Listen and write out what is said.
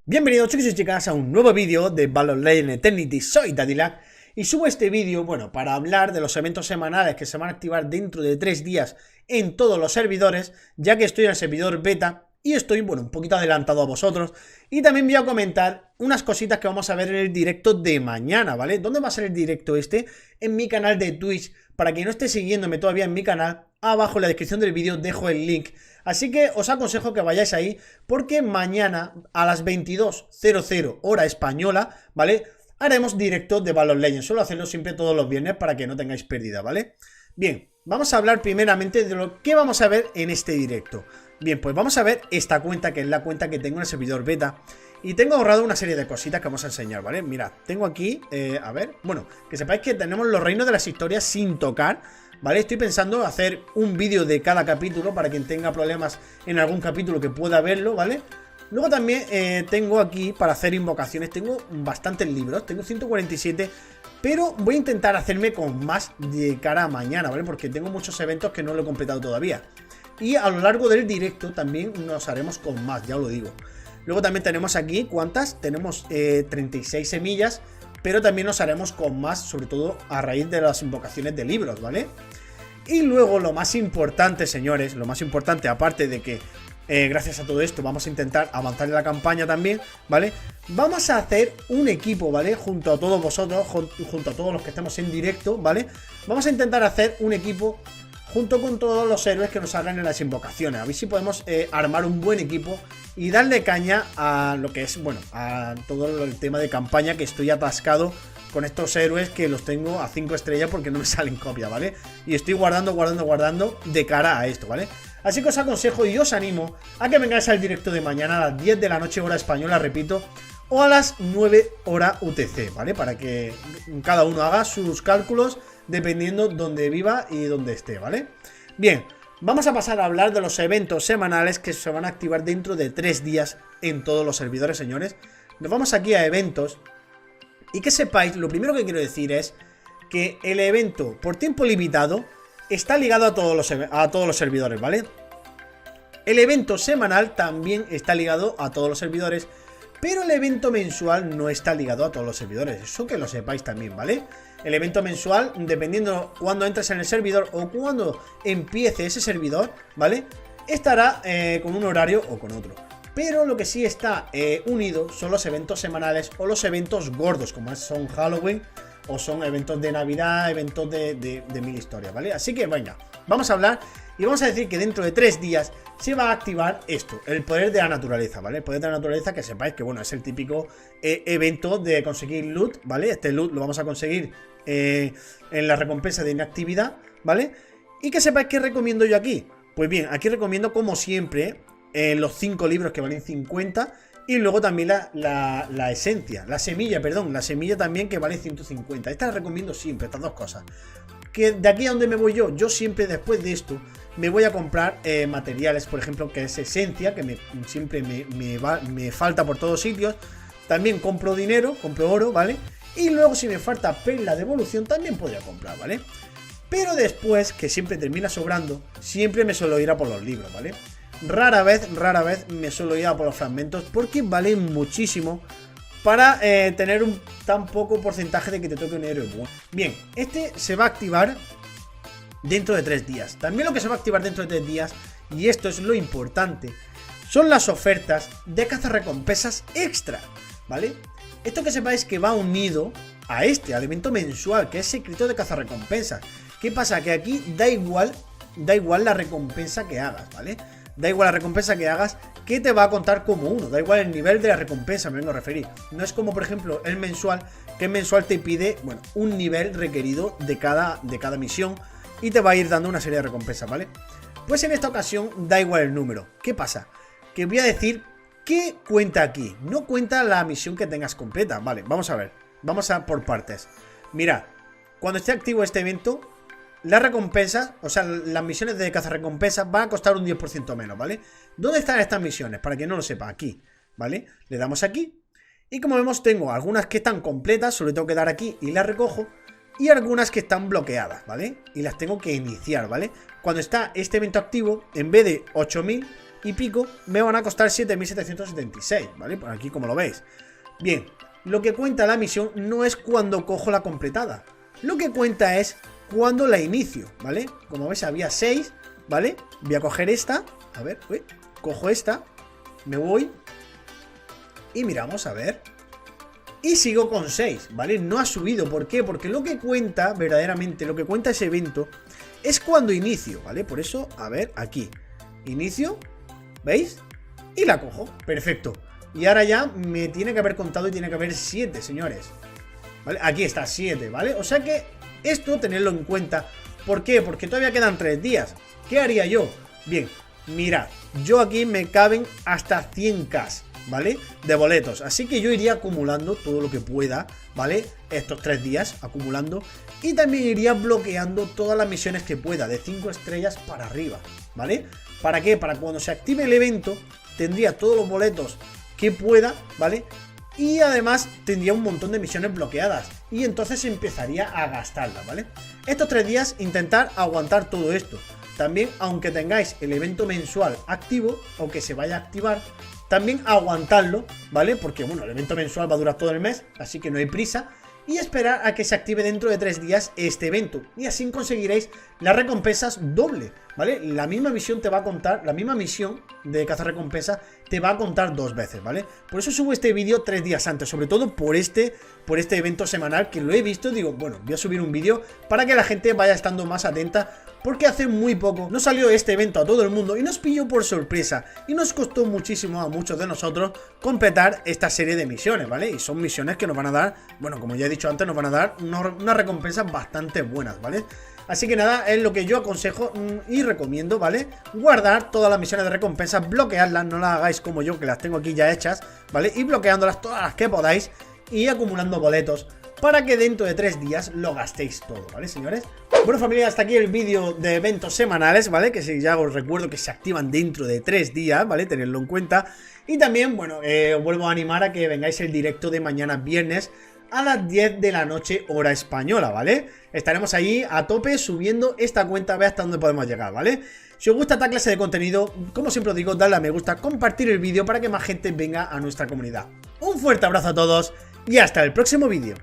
Bienvenidos chicos y chicas a un nuevo vídeo de Valor Legends Eternity. Soy Dadilac y subo este vídeo, bueno, para hablar de los eventos semanales que se van a activar dentro de 3 días en todos los servidores, ya que estoy en el servidor beta y estoy, bueno, un poquito adelantado a vosotros. Y también voy a comentar unas cositas que vamos a ver en el directo de mañana, ¿vale? ¿Dónde va a ser el directo este? En mi canal de Twitch. Para quien no esté siguiéndome todavía en mi canal, abajo en la descripción del vídeo dejo el link. Así que os aconsejo que vayáis ahí, porque mañana a las 22:00 hora española, ¿vale? Haremos directo de Valor Legends. Suelo hacerlo siempre todos los viernes para que no tengáis pérdida, ¿vale? Bien, vamos a hablar primeramente de lo que vamos a ver en este directo. Bien, pues vamos a ver esta cuenta, que es la cuenta que tengo en el servidor beta. Y tengo ahorrado una serie de cositas que vamos a enseñar, ¿vale? Mirad, tengo aquí, a ver, bueno, que sepáis que tenemos los reinos de las historias sin tocar, ¿vale? Estoy pensando hacer un vídeo de cada capítulo para quien tenga problemas en algún capítulo que pueda verlo, ¿vale? Luego también tengo aquí para hacer invocaciones, tengo bastantes libros, tengo 147, pero voy a intentar hacerme con más de cara a mañana, ¿vale? Porque tengo muchos eventos que no lo he completado todavía. Y a lo largo del directo también nos haremos con más, ya os lo digo. Luego también tenemos aquí, ¿cuántas? Tenemos 36 semillas, pero también nos haremos con más, sobre todo a raíz de las invocaciones de libros, ¿vale? Y luego lo más importante, señores, lo más importante, aparte de que gracias a todo esto vamos a intentar avanzar en la campaña también, ¿vale? Vamos a hacer un equipo, ¿vale? Junto a todos vosotros, junto a todos los que estamos en directo, ¿vale? Vamos a intentar hacer un equipo junto con todos los héroes que nos hablan en las invocaciones. A ver si podemos armar un buen equipo y darle caña a lo que es, bueno, a todo el tema de campaña, que estoy atascado con estos héroes que los tengo a 5 estrellas porque no me salen copia, ¿vale? Y estoy guardando de cara a esto, ¿vale? Así que os aconsejo y os animo a que vengáis al directo de mañana a las 10 de la noche hora española, repito, o a las 9 hora UTC, ¿vale? Para que cada uno haga sus cálculos dependiendo dónde viva y dónde esté, ¿vale? Bien, vamos a pasar a hablar de los eventos semanales que se van a activar dentro de 3 días en todos los servidores, señores. Nos vamos aquí a eventos. Y que sepáis, lo primero que quiero decir es que el evento por tiempo limitado está ligado a todos los servidores, ¿vale? El evento semanal también está ligado a todos los servidores, pero el evento mensual no está ligado a todos los servidores. Eso que lo sepáis también, ¿vale? El evento mensual, dependiendo cuando entres en el servidor o cuando empiece ese servidor, ¿vale? Estará con un horario o con otro. Pero lo que sí está unido son los eventos semanales o los eventos gordos, como son Halloween o son eventos de Navidad, eventos de mil historias, ¿vale? Así que venga, vamos a hablar y vamos a decir que dentro de 3 días se va a activar esto, el poder de la naturaleza, ¿vale? El poder de la naturaleza, que sepáis que, bueno, es el típico evento de conseguir loot, ¿vale? Este loot lo vamos a conseguir en la recompensa de inactividad, ¿vale? Y que sepáis que recomiendo yo aquí. Pues bien, aquí recomiendo, como siempre, los 5 libros que valen 50. Y luego también la esencia, la semilla también, que vale 150. Esta la recomiendo siempre, estas dos cosas. Que de aquí a donde me voy yo siempre después de esto me voy a comprar materiales, por ejemplo, que es esencia, que siempre me falta por todos sitios. También compro dinero, compro oro, ¿vale? Y luego si me falta perla de evolución también podría comprar, ¿vale? Pero después, que siempre termina sobrando, siempre me suelo ir a por los libros, ¿vale? Rara vez me suelo ir a por los fragmentos porque valen muchísimo para tener un tan poco porcentaje de que te toque un héroe bueno. Bien, este se va a activar dentro de 3 días. También lo que se va a activar dentro de 3 días, y esto es lo importante, son las ofertas de cazarrecompensas extra, ¿vale? Esto que sepáis que va unido a al evento mensual, que es secreto de cazarrecompensas. ¿Qué pasa? Que aquí da igual la recompensa que hagas, ¿vale? Da igual la recompensa que hagas, que te va a contar como uno. Da igual el nivel de la recompensa, me vengo a referir. No es como, por ejemplo, el mensual, que el mensual te pide, bueno, un nivel requerido de cada misión y te va a ir dando una serie de recompensas, ¿vale? Pues en esta ocasión da igual el número. ¿Qué pasa? Que voy a decir qué cuenta aquí. No cuenta la misión que tengas completa. Vale, vamos a ver. Vamos a por partes. Mirad, cuando esté activo este evento, las recompensas, o sea, las misiones de cazarrecompensas van a costar un 10% menos, ¿vale? ¿Dónde están estas misiones? Para quien no lo sepa, aquí, ¿vale? Le damos aquí y, como vemos, tengo algunas que están completas, solo tengo que dar aquí y las recojo, y algunas que están bloqueadas, ¿vale? Y las tengo que iniciar, ¿vale? Cuando está este evento activo, en vez de 8000, y pico me van a costar 7.776, ¿vale? Por aquí como lo veis. Bien, lo que cuenta la misión no es cuando cojo la completada. Lo que cuenta es cuando la inicio, ¿vale? Como veis había 6, ¿vale? Voy a coger esta, a ver, cojo esta, me voy y miramos, a ver. Y sigo con 6, ¿vale? No ha subido, ¿por qué? Porque lo que cuenta, verdaderamente, lo que cuenta ese evento es cuando inicio, ¿vale? Por eso, a ver, aquí, inicio, ¿veis? Y la cojo, perfecto. Y ahora ya me tiene que haber contado y tiene que haber 7, señores, ¿vale? Aquí está, 7, ¿vale? O sea que esto, tenerlo en cuenta. ¿Por qué? Porque todavía quedan 3 días. ¿Qué haría yo? Bien, mirad, yo aquí me caben hasta 100k, ¿vale? De boletos, así que yo iría acumulando todo lo que pueda, ¿vale? Estos 3 días, acumulando. Y también iría bloqueando todas las misiones que pueda, de 5 estrellas para arriba, ¿vale? ¿Para qué? Para cuando se active el evento, tendría todos los boletos que pueda, ¿vale? Y además tendría un montón de misiones bloqueadas y entonces empezaría a gastarlas, ¿vale? Estos 3 días intentar aguantar todo esto. También, aunque tengáis el evento mensual activo o que se vaya a activar, también aguantarlo, ¿vale? Porque, bueno, el evento mensual va a durar todo el mes, así que no hay prisa. Y esperar a que se active dentro de 3 días este evento. Y así conseguiréis las recompensas doble, ¿vale? La misma misión te va a contar, la misma misión de cazarrecompensa te va a contar 2 veces, ¿vale? Por eso subo este vídeo 3 días antes, sobre todo por este evento semanal que lo he visto. Digo, bueno, voy a subir un vídeo para que la gente vaya estando más atenta, porque hace muy poco no salió este evento a todo el mundo y nos pilló por sorpresa y nos costó muchísimo a muchos de nosotros completar esta serie de misiones, ¿vale? Y son misiones que nos van a dar, bueno, como ya he dicho antes, nos van a dar unas recompensas bastante buenas, ¿vale? Así que nada, es lo que yo aconsejo y recomiendo, ¿vale? Guardar todas las misiones de recompensas, bloquearlas, no las hagáis como yo, que las tengo aquí ya hechas, ¿vale? Y bloqueándolas todas las que podáis y acumulando boletos para que dentro de 3 días lo gastéis todo, ¿vale, señores? Bueno, familia, hasta aquí el vídeo de eventos semanales, ¿vale? Que si ya os recuerdo que se activan dentro de 3 días, ¿vale? Tenedlo en cuenta. Y también, bueno, vuelvo a animar a que vengáis el directo de mañana viernes a las 10 de la noche hora española, ¿vale? Estaremos ahí a tope subiendo esta cuenta, a ver hasta dónde podemos llegar, ¿vale? Si os gusta esta clase de contenido, como siempre os digo, dadle a me gusta, compartir el vídeo para que más gente venga a nuestra comunidad. Un fuerte abrazo a todos y hasta el próximo vídeo.